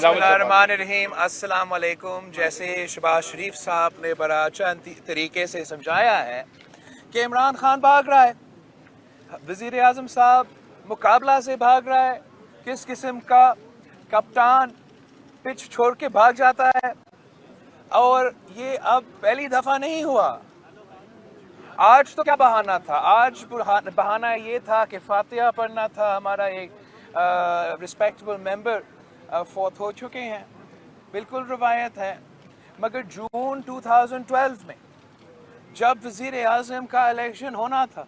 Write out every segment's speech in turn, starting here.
बिस्मिल्लाहिर्रहमानिर्रहीम। अस्सलाम वालेकुम। जैसे शहबाज शरीफ साहब ने बड़ा अच्छा तरीके से समझाया है कि इमरान खान भाग रहा है, वज़ीर आज़म साहब मुकाबला से भाग रहा है, किस किस्म का कप्तान पिच छोड़ के भाग जाता है। और ये अब पहली दफ़ा नहीं हुआ। आज तो क्या बहाना था? आज बहाना ये था कि फातिहा पढ़ना था। हमारा एक रिस्पेक्टेबल मेंबर फौत हो चुके हैं, बिल्कुल रवायत है। मगर जून 2012 में जब वज़ीर आज़म का इलेक्शन होना था,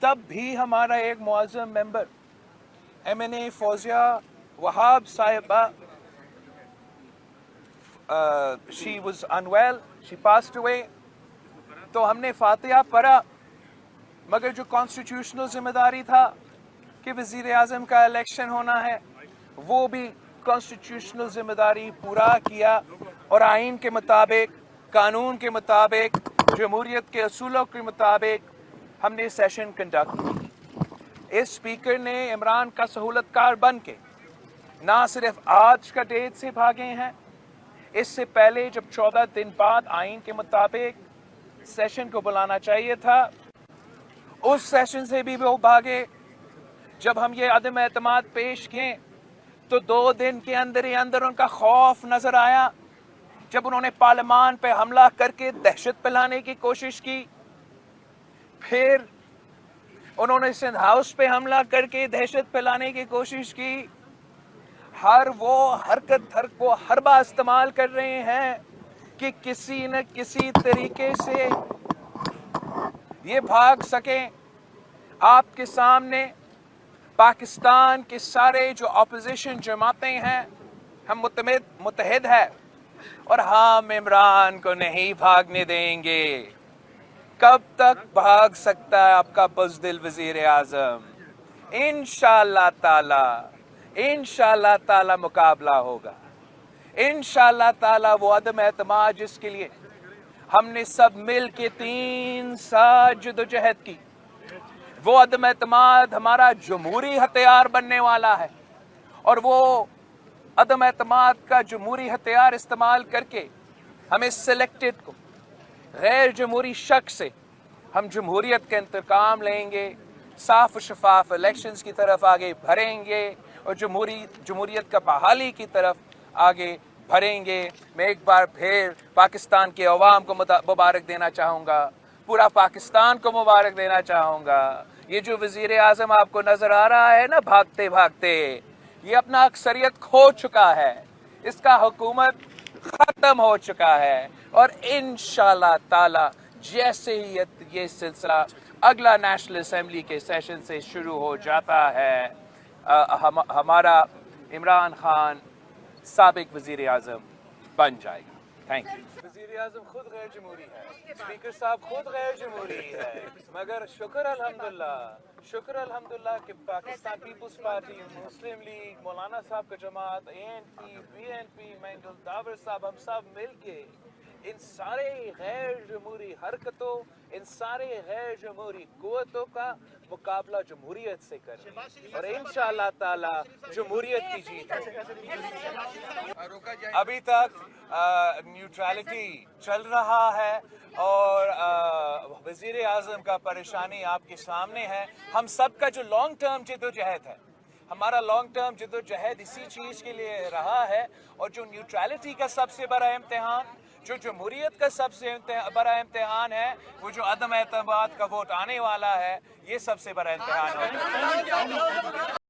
तब भी हमारा एक मुअज़्ज़म मेंबर MNA फौजिया वहाब साहिबा, she was unwell, she passed away, तो हमने फातिहा पढ़ा। मगर जो कॉन्स्टिट्यूशनल जिम्मेदारी था कि वज़ीर आज़म का इलेक्शन होना है, वो भी कॉन्स्टिट्यूशनल जिम्मेदारी पूरा किया और आइन के मुताबिक, कानून के मुताबिक, जमहूरियत के असूलों के मुताबिक हमने सेशन कंडक्ट की। इस स्पीकर ने इमरान का सहूलतकार बन के ना सिर्फ आज का डेट से भागे हैं, इससे पहले जब 14 दिन बाद आइन के मुताबिक सेशन को बुलाना चाहिए था, उस सेशन से भी वो भागे। जब हम ये अदम एतमाद पेश किए तो 2 दिन के अंदर ही अंदर उनका खौफ नजर आया, जब उन्होंने पार्लियामान पे हमला करके दहशत फैलाने की कोशिश की। फिर उन्होंने सिंध हाउस पे हमला करके दहशत फैलाने की कोशिश की। हर वो हरकत को हरबा इस्तेमाल कर रहे हैं कि किसी न किसी तरीके से ये भाग सकें। आपके सामने पाकिस्तान के सारे जो अपोजिशन जमातें हैं, हम मुत्तहिद है और हम इमरान को नहीं भागने देंगे। कब तक भाग सकता है आपका बुज़दिल वज़ीर आज़म? इंशाअल्लाह ताला मुकाबला होगा। इंशाअल्लाह ताला वो अदम एतमाद जिसके लिए हमने सब मिल के 3 साल जदोजहद की, वो अदम एतमाद हमारा जमहूरी हथियार बनने वाला है। और वो अदम एतमाद का जमहूरी हथियार इस्तेमाल करके हमें सिलेक्टेड को गैर जमहूरी शख्स से हम जमहूरियत का इंतकाम लेंगे, साफ और शफाफ इलेक्शंस की तरफ आगे बढ़ेंगे और जमहूरियत का बहाली की तरफ आगे बढ़ेंगे। मैं एक बार फिर पाकिस्तान के अवाम को मुबारक देना चाहूँगा, पूरा पाकिस्तान को मुबारक देना चाहूँगा। ये जो वज़ीर आज़म आपको नज़र आ रहा है ना भागते भागते, ये अपना अक्सरियत खो चुका है, इसका हुकूमत ख़त्म हो चुका है। और इंशाअल्लाह ताला जैसे ही ये सिलसिला अगला नेशनल असेंबली के सेशन से शुरू हो जाता है, हमारा इमरान खान साबिक वज़ीर आज़म बन जाएगा। Thank you. वज़ीर आज़म खुद गैर जमहूरी है, स्पीकर साहब खुद गैर जमहूरी है, मगर शुक्र अल्हम्दुलिल्लाह कि पाकिस्तान पीपल्स पार्टी, मुस्लिम लीग, मौलाना साहब का जमात, ANP, BNP, महंगुल दावर साहब, हम सब मिल के इन सारे गैर जमहूरी हरकतों, इन सारे गैर जमहूरी कुव्वतों का मुकाबला जमहूरियत से करें और इंशाअल्लाह ताला जमहूरियत की जीत है। अभी तक न्यूट्रलिटी चल रहा है और वज़ीर आज़म का परेशानी आपके सामने है। हम सब का जो लॉन्ग टर्म जद्दोजहद है, हमारा लॉन्ग टर्म जद्दोजहद इसी चीज़ के लिए रहा है। और जो न्यूट्रलिटी का सबसे बड़ा इम्तिहान, जो जमहूरियत का सबसे बड़ा इम्तिहान है, वो जो अदम एतमाद का वोट आने वाला है, ये सबसे बड़ा इम्तिहान है।